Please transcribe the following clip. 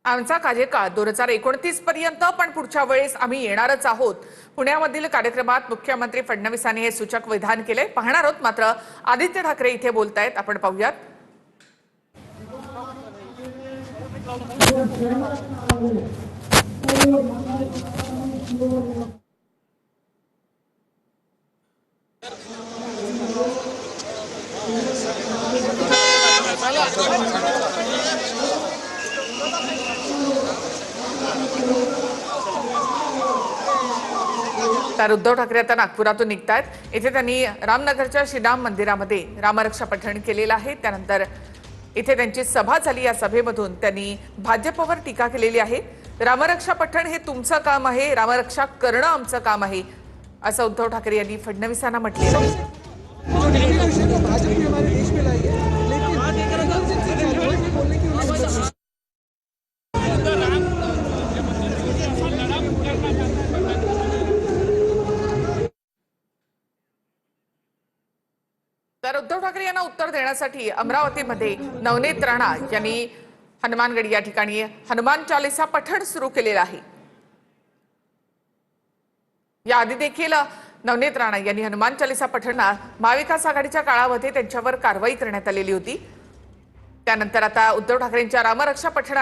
आमचा कार्यकाळ 2029 पर्यंत, पण पुढच्या वेळेस आम्ही येणारच आहोत। पुण्यामधील कार्यक्रमात मुख्यमंत्री फडणवीसांनी हे सूचक विधान केले। पाहणार आहोत मात्र आदित्य ठाकरे इथे बोलतायत, आपण पाहूयात। तर उद्धव ठाकरे आता नागपुरातून निघतायत। इथे त्यांनी रामनगरच्या श्रीराम मंदिरामध्ये रामरक्षा पठण केलेलं आहे। त्यानंतर इथे त्यांची सभा झाली। या सभेमधून त्यांनी भाजपवर टीका केलेली आहे। रामरक्षा पठण हे तुमचं काम आहे, रामरक्षा करणं आमचं काम आहे, असं उद्धव ठाकरे यांनी फडणवीसांना म्हटलेलं आहे। तर उद्धव ठाकरे यांना उत्तर देण्यासाठी अमरावतीमध्ये नवनीत राणा यांनी हनुमानगड या ठिकाणी हनुमान चालीसा पठण सुरू केलेलं आहे। याआधी देखील नवनीत राणा यांनी हनुमान चालीसा पठणात महाविकास आघाडीच्या काळामध्ये त्यांच्यावर कारवाई करण्यात आलेली होती। त्यानंतर आता उद्धव ठाकरेंच्या रामरक्षा पठण